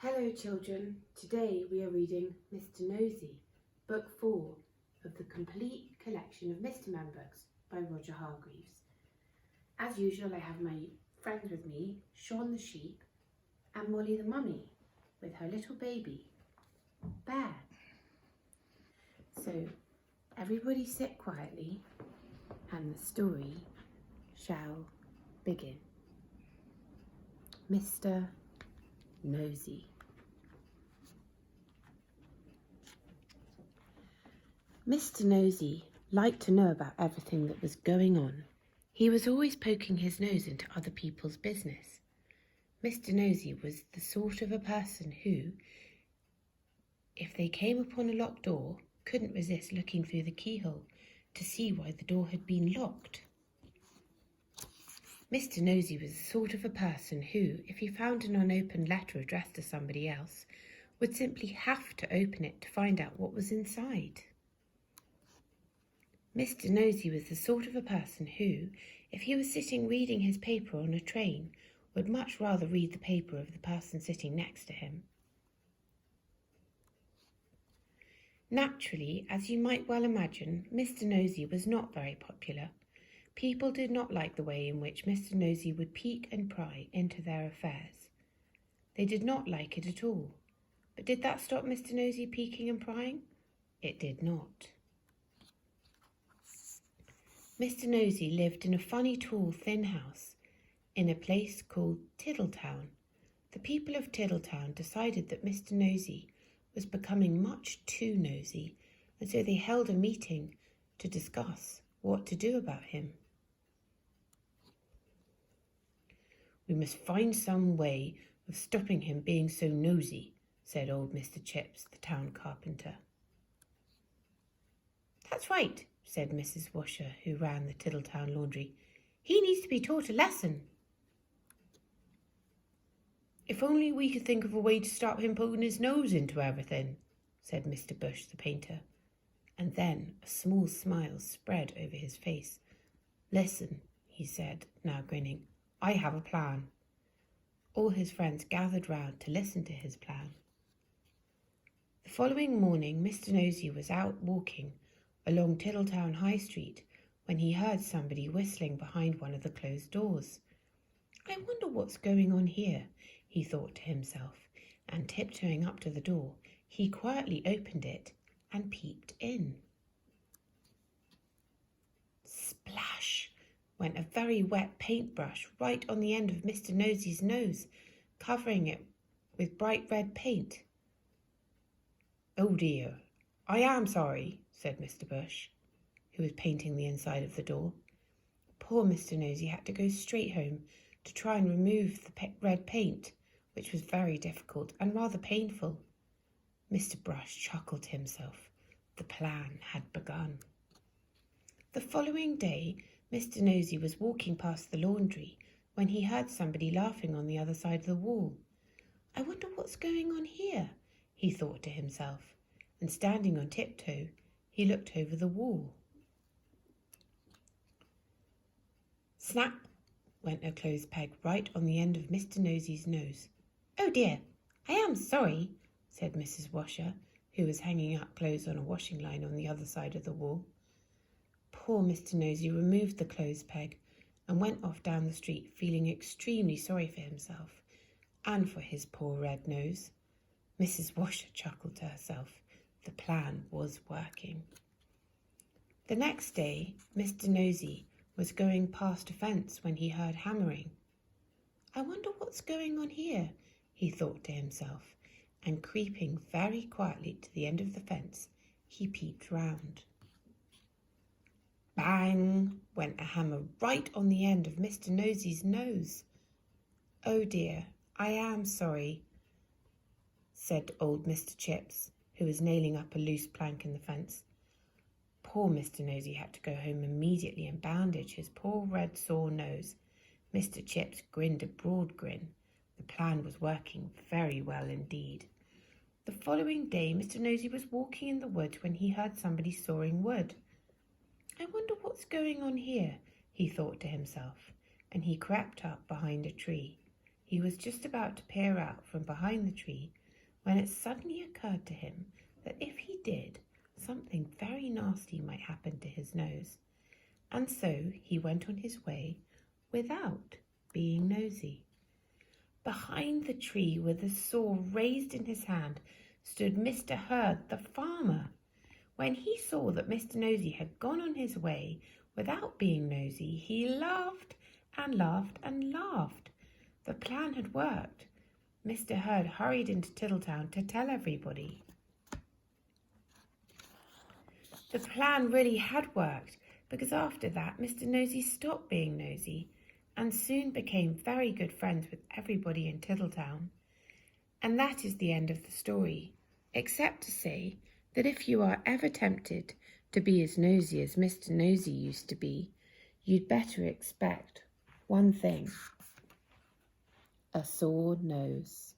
Hello children, today we are reading Mr. Nosey, Book 4 of the complete collection of Mr. Men books by Roger Hargreaves. As usual, I have my friends with me, Sean the sheep and Molly the mummy with her little baby, Bear. So everybody sit quietly and the story shall begin. Mr. Nosey. Mr. Nosey liked to know about everything that was going on. He was always poking his nose into other people's business. Mr. Nosey was the sort of a person who, if they came upon a locked door, couldn't resist looking through the keyhole to see why the door had been locked. Mr. Nosey was the sort of a person who, if he found an unopened letter addressed to somebody else, would simply have to open it to find out what was inside. Mr. Nosey was the sort of a person who, if he was sitting reading his paper on a train, would much rather read the paper of the person sitting next to him. Naturally, as you might well imagine, Mr. Nosey was not very popular. People did not like the way in which Mr. Nosey would peek and pry into their affairs. They did not like it at all. But did that stop Mr. Nosey peeking and prying? It did not. Mr. Nosey lived in a funny, tall, thin house in a place called Tiddletown. The people of Tiddletown decided that Mr. Nosey was becoming much too nosy, and so they held a meeting to discuss what to do about him. "We must find some way of stopping him being so nosy," said old Mr. Chips, the town carpenter. "That's right," said Mrs. Washer, who ran the Tiddletown laundry. "He needs to be taught a lesson." "If only we could think of a way to stop him poking his nose into everything," said Mr. Bush, the painter. And then a small smile spread over his face. "Listen," he said, now grinning. "I have a plan." All his friends gathered round to listen to his plan. The following morning, Mr. Nosey was out walking along Tiddletown High Street when he heard somebody whistling behind one of the closed doors. "I wonder what's going on here," he thought to himself, and tiptoeing up to the door, he quietly opened it and peeped in. Splash went a very wet paintbrush right on the end of Mr. Nosey's nose, covering it with bright red paint. "Oh dear, I am sorry," said Mr. Bush, who was painting the inside of the door. Poor Mr. Nosey had to go straight home to try and remove the red paint, which was very difficult and rather painful. Mr. Brush chuckled to himself. The plan had begun. The following day, Mr. Nosey was walking past the laundry when he heard somebody laughing on the other side of the wall. "I wonder what's going on here," he thought to himself, and standing on tiptoe, he looked over the wall. Snap went a clothes peg right on the end of Mr. Nosey's nose. "Oh dear, I am sorry," said Mrs. Washer, who was hanging up clothes on a washing line on the other side of the wall. Poor Mr. Nosey removed the clothes peg and went off down the street, feeling extremely sorry for himself and for his poor red nose. Mrs. Washer chuckled to herself. The plan was working. The next day, Mr. Nosey was going past a fence when he heard hammering. "I wonder what's going on here," he thought to himself, and creeping very quietly to the end of the fence, he peeped round. Bang went a hammer right on the end of Mr. Nosey's nose. "Oh dear, I am sorry," said old Mr. Chips, who was nailing up a loose plank in the fence. Poor Mr. Nosey had to go home immediately and bandage his poor red sore nose. Mr. Chips grinned a broad grin. The plan was working very well indeed. The following day, Mr. Nosey was walking in the woods when he heard somebody sawing wood. "I wonder what's going on here," he thought to himself, and he crept up behind a tree. He was just about to peer out from behind the tree when it suddenly occurred to him that if he did, something very nasty might happen to his nose. And so he went on his way without being nosy. Behind the tree, with the saw raised in his hand, stood Mr. Herd the farmer. When he saw that Mr. Nosey had gone on his way without being nosy, he laughed and laughed and laughed. The plan had worked. Mr. Herd hurried into Tiddletown to tell everybody. The plan really had worked, because after that Mr. Nosey stopped being nosy and soon became very good friends with everybody in Tiddletown. And that is the end of the story, except to say that if you are ever tempted to be as nosy as Mr. Nosey used to be, you'd better expect one thing: a sore nose.